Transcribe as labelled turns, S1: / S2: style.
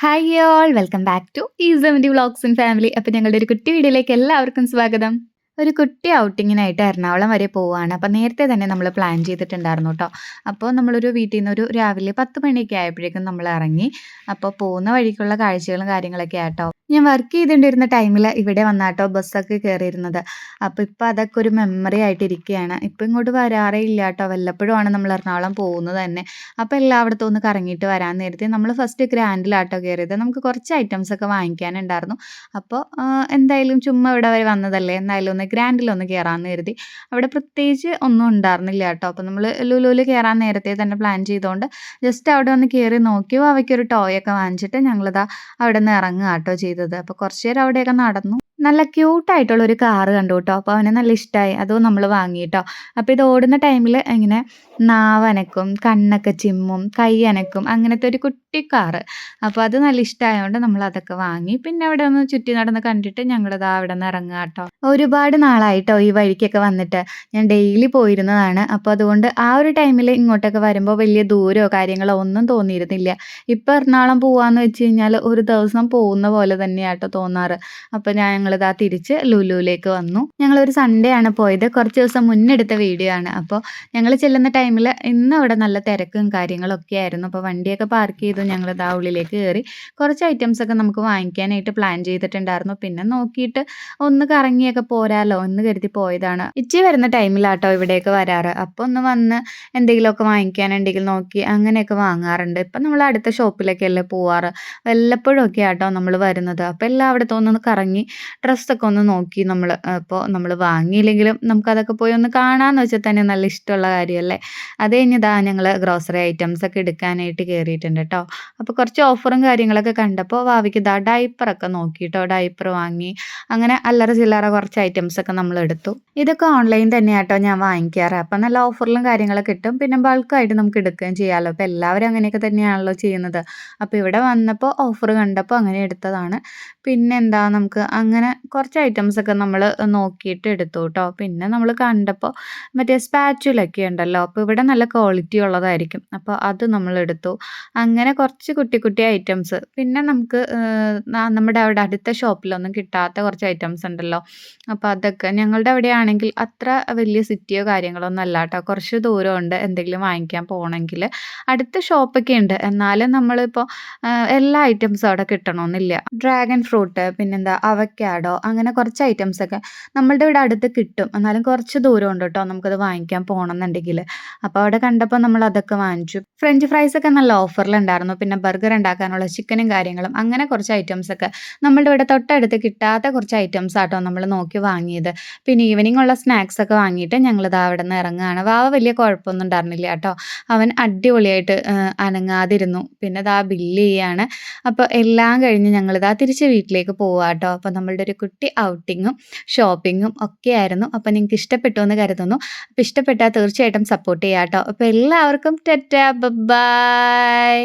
S1: Hi all welcome back to ഈസവൻറ്റി vlogs and family. അപ്പോൾ ഞങ്ങളുടെ ഒരു കുട്ടി വീഡിയോയിലേക്ക് എല്ലാവർക്കും സ്വാഗതം. ഒരു കുട്ടി ഔട്ടിങ്ങിനായിട്ട് എറണാകുളം വരെ പോവുകയാണ്. അപ്പോൾ നേരത്തെ തന്നെ നമ്മൾ പ്ലാൻ ചെയ്തിട്ടുണ്ടായിരുന്നു കേട്ടോ. അപ്പോൾ നമ്മളൊരു വീട്ടിൽ നിന്ന് ഒരു രാവിലെ 10 മണിയൊക്കെ ആയപ്പോഴേക്കും നമ്മൾ ഇറങ്ങി. അപ്പോൾ പോകുന്ന വഴിക്കുള്ള കാഴ്ചകളും കാര്യങ്ങളൊക്കെ ആട്ടോ. ഞാൻ വർക്ക് ചെയ്തുകൊണ്ടിരുന്ന ടൈമിൽ ഇവിടെ വന്നാട്ടോ ബസ്സൊക്കെ കയറിയിരുന്നത്. അപ്പോൾ ഇപ്പോൾ അതൊക്കെ ഒരു മെമ്മറി ആയിട്ട് ഇരിക്കുകയാണ്. ഇപ്പോൾ ഇങ്ങോട്ട് വരാറേ ഇല്ല കേട്ടോ. വല്ലപ്പോഴുമാണ് നമ്മൾ എറണാകുളം പോകുന്നത് തന്നെ. അപ്പോൾ എല്ലായിടത്തും ഒന്ന് കറങ്ങിയിട്ട് വരാൻ നേരത്തെ നമ്മൾ ഫസ്റ്റ് ഗ്രാൻഡിലാട്ടോ കയറിയത്. നമുക്ക് കുറച്ച് ഐറ്റംസ് ഒക്കെ വാങ്ങിക്കാനുണ്ടായിരുന്നു. അപ്പോൾ എന്തായാലും ചുമ്മാ ഇവിടെ വരെ വന്നതല്ലേ, എന്തായാലും ഒന്ന് ഗ്രാൻഡിലൊന്ന് കയറാമെന്ന് കരുതി. അവിടെ പ്രത്യേകിച്ച് ഒന്നും ഉണ്ടായിരുന്നില്ല കേട്ടോ. അപ്പോൾ നമ്മൾ ലുലുവിൽ കയറാൻ നേരത്തെ തന്നെ പ്ലാൻ ചെയ്തുകൊണ്ട് ജസ്റ്റ് അവിടെ ഒന്ന് കയറി നോക്കിയോ അവയ്ക്കൊരു ടോയ് ഒക്കെ വാങ്ങിച്ചിട്ട് ഞങ്ങളിതാ അവിടെ നിന്ന് ഇറങ്ങുക കേട്ടോ ചെയ്തത്. അപ്പോൾ കുറച്ച് നേരം അവിടെയൊക്കെ നടന്നു. നല്ല ക്യൂട്ടായിട്ടുള്ള ഒരു കാറ് കണ്ടു കേട്ടോ. അപ്പോൾ അവന് നല്ല ഇഷ്ടമായി, അതും നമ്മൾ വാങ്ങി കേട്ടോ. അപ്പോൾ ഇത് ഓടുന്ന ടൈമിൽ ഇങ്ങനെ നാവനക്കും, കണ്ണൊക്കെ ചിമ്മും, കൈ അനക്കും, അങ്ങനത്തെ ഒരു കുട്ടി കാറ്. അപ്പോൾ അത് നല്ല ഇഷ്ടമായതുകൊണ്ട് നമ്മൾ അതൊക്കെ വാങ്ങി. പിന്നെ അവിടെ ഒന്ന് ചുറ്റി നടന്ന് കണ്ടിട്ട് ഞങ്ങളിതാ അവിടെ നിന്ന് ഇറങ്ങുക കേട്ടോ. ഒരുപാട് നാളായിട്ടോ ഈ വഴിക്കൊക്കെ വന്നിട്ട്. ഞാൻ ഡെയിലി പോയിരുന്നതാണ്. അപ്പോൾ അതുകൊണ്ട് ആ ഒരു ടൈമിൽ ഇങ്ങോട്ടൊക്കെ വരുമ്പോൾ വലിയ ദൂരമോ കാര്യങ്ങളോ ഒന്നും തോന്നിയിരുന്നില്ല. ഇപ്പോൾ എറണാകുളം പോവാന്ന് വെച്ച് കഴിഞ്ഞാൽ ഒരു ദിവസം പോകുന്ന പോലെ തന്നെയാട്ടോ തോന്നാറ്. അപ്പോൾ ഞങ്ങളിതാ തിരിച്ച് ലുലുവിലേക്ക് വന്നു. ഞങ്ങളൊരു സൺഡേ ആണ് പോയത്. കുറച്ച് ദിവസം മുന്നെടുത്ത വീഡിയോ ആണ്. അപ്പോൾ ഞങ്ങൾ ചെല്ലുന്ന ടൈമിൽ ഇന്ന് അവിടെ നല്ല തിരക്കും കാര്യങ്ങളൊക്കെ ആയിരുന്നു. അപ്പോൾ വണ്ടിയൊക്കെ പാർക്ക് ചെയ്തു ഞങ്ങളിതാ ഉള്ളിലേക്ക് കയറി. കുറച്ച് ഐറ്റംസ് ഒക്കെ നമുക്ക് വാങ്ങിക്കാനായിട്ട് പ്ലാൻ ചെയ്തിട്ടുണ്ടായിരുന്നു. പിന്നെ നോക്കിയിട്ട് ഒന്ന് കറങ്ങിയൊക്കെ പോരാലോ എന്ന് കരുതി പോയതാണ്. ഇച്ചി വരുന്ന ടൈമിലാട്ടോ ഇവിടെയൊക്കെ വരാറ്. അപ്പോൾ ഒന്ന് വന്ന് എന്തെങ്കിലുമൊക്കെ വാങ്ങിക്കാനുണ്ടെങ്കിൽ നോക്കി അങ്ങനെയൊക്കെ വാങ്ങാറുണ്ട്. ഇപ്പം നമ്മൾ അടുത്ത ഷോപ്പിലൊക്കെ അല്ലേ പോവാറ്. വല്ലപ്പോഴും ഒക്കെ ആട്ടോ നമ്മൾ വരുന്നത്. അപ്പോൾ എല്ലായിടത്തും ഒന്ന് കറങ്ങി ഡ്രസ്സൊക്കെ ഒന്ന് നോക്കി നമ്മൾ. അപ്പോൾ നമ്മൾ വാങ്ങിയില്ലെങ്കിലും നമുക്കതൊക്കെ പോയി ഒന്ന് കാണാമെന്ന് വെച്ചാൽ തന്നെ നല്ല ഇഷ്ടമുള്ള കാര്യമല്ലേ. അത് കഴിഞ്ഞതാ ഞങ്ങൾ ഗ്രോസറി ഐറ്റംസ് ഒക്കെ എടുക്കാനായിട്ട് കയറിയിട്ടുണ്ട് കേട്ടോ. അപ്പോൾ കുറച്ച് ഓഫറും കാര്യങ്ങളൊക്കെ കണ്ടപ്പോൾ ഭാവിക്ക് ഇതാ ഡയപ്പറൊക്കെ നോക്കിയിട്ടോ. ഡയപ്പർ വാങ്ങി. അങ്ങനെ അല്ലറ ചില്ലറ കുറച്ച് ഐറ്റംസ് ഒക്കെ നമ്മൾ എടുത്തു. ഇതൊക്കെ ഓൺലൈൻ തന്നെയാട്ടോ ഞാൻ വാങ്ങിക്കാറ്. അപ്പം നല്ല ഓഫറിലും കാര്യങ്ങളൊക്കെ കിട്ടും. പിന്നെ ബൾക്കായിട്ട് നമുക്ക് എടുക്കുകയും ചെയ്യാമല്ലോ. അപ്പോൾ എല്ലാവരും അങ്ങനെയൊക്കെ തന്നെയാണല്ലോ ചെയ്യുന്നത്. അപ്പോൾ ഇവിടെ വന്നപ്പോൾ ഓഫർ കണ്ടപ്പോൾ അങ്ങനെ എടുത്തതാണ്. പിന്നെന്താ നമുക്ക് അങ്ങനെ കുറച്ച് ഐറ്റംസൊക്കെ നമ്മൾ നോക്കിയിട്ട് എടുത്തു കേട്ടോ. പിന്നെ നമ്മൾ കണ്ടപ്പോൾ മറ്റേ സ്പാച്ചുലൊക്കെ ഉണ്ടല്ലോ. അപ്പോൾ ഇവിടെ നല്ല ക്വാളിറ്റി ഉള്ളതായിരിക്കും. അപ്പോൾ അത് നമ്മൾ എടുത്തു. അങ്ങനെ കുറച്ച് കുട്ടി കുട്ടി ഐറ്റംസ്. പിന്നെ നമുക്ക് നമ്മുടെ അവിടെ അടുത്ത ഷോപ്പിലൊന്നും കിട്ടാത്ത കുറച്ച് ഐറ്റംസ് ഉണ്ടല്ലോ. അപ്പോൾ അതൊക്കെ ഞങ്ങളുടെ അവിടെയാണെങ്കിൽ അത്ര വലിയ സിറ്റിയോ കാര്യങ്ങളോ ഒന്നും അല്ല കേട്ടോ. കുറച്ച് ദൂരമുണ്ട് എന്തെങ്കിലും വാങ്ങിക്കാൻ പോകണമെങ്കിൽ. അടുത്ത ഷോപ്പൊക്കെ ഉണ്ട്. എന്നാലും നമ്മളിപ്പോൾ എല്ലാ ഐറ്റംസും അവിടെ കിട്ടണമെന്നില്ല. ഡ്രാഗൺ ഫ്രൂട്ട്, പിന്നെന്താ അവക്കാഡോ, അങ്ങനെ കുറച്ച് ഐറ്റംസൊക്കെ നമ്മളുടെ ഇവിടെ അടുത്ത് കിട്ടും. എന്നാലും കുറച്ച് ദൂരമുണ്ട് കേട്ടോ നമുക്കത് വാങ്ങിക്കാൻ പോകണമെന്നുണ്ടെങ്കിൽ. അപ്പോൾ അവിടെ കണ്ടപ്പോൾ നമ്മൾ അതൊക്കെ വാങ്ങിച്ചു. ഫ്രഞ്ച് ഫ്രൈസൊക്കെ നല്ല ഓഫറിലുണ്ടായിരുന്നു. പിന്നെ ബർഗർ ഉണ്ടാക്കാനുള്ള ചിക്കനും കാര്യങ്ങളും അങ്ങനെ കുറച്ച് ഐറ്റംസൊക്കെ നമ്മളുടെ ഇവിടെ തൊട്ടടുത്ത് കിട്ടാത്ത കുറച്ച് ഐറ്റംസ് ആട്ടോ നമ്മൾ നോക്കി വാങ്ങിയത്. പിന്നെ ഈവനിങ് ഉള്ള സ്നാക്സ് ഒക്കെ വാങ്ങിയിട്ട് ഞങ്ങളിത് അവിടെ നിന്ന് ഇറങ്ങുകയാണ്. വാവ വലിയ കുഴപ്പമൊന്നും ഉണ്ടായിരുന്നില്ല കേട്ടോ. അവൻ അടിപൊളിയായിട്ട് അനങ്ങാതിരുന്നു. പിന്നെ ഇതാ ബില്ല് ചെയ്യാണ്. അപ്പോൾ എല്ലാം കഴിഞ്ഞ് ഞങ്ങളിതാ തിരിച്ച് വീട്ടിലേക്ക് പോവുക കേട്ടോ. അപ്പോൾ നമ്മളുടെ ഒരു കുട്ടി ഔട്ടിങ്ങും ഷോപ്പിങ്ങും ഒക്കെ ആയിരുന്നു. അപ്പോൾ നിങ്ങൾക്ക് ഇഷ്ടപ്പെട്ടു എന്ന് കരുതുന്നു. അപ്പോൾ ഇഷ്ടപ്പെട്ടാൽ തീർച്ചയായിട്ടും സപ്പോർട്ട് ചെയ്യാം കേട്ടോ. അപ്പോൾ എല്ലാവർക്കും ടാറ്റാ ബൈ.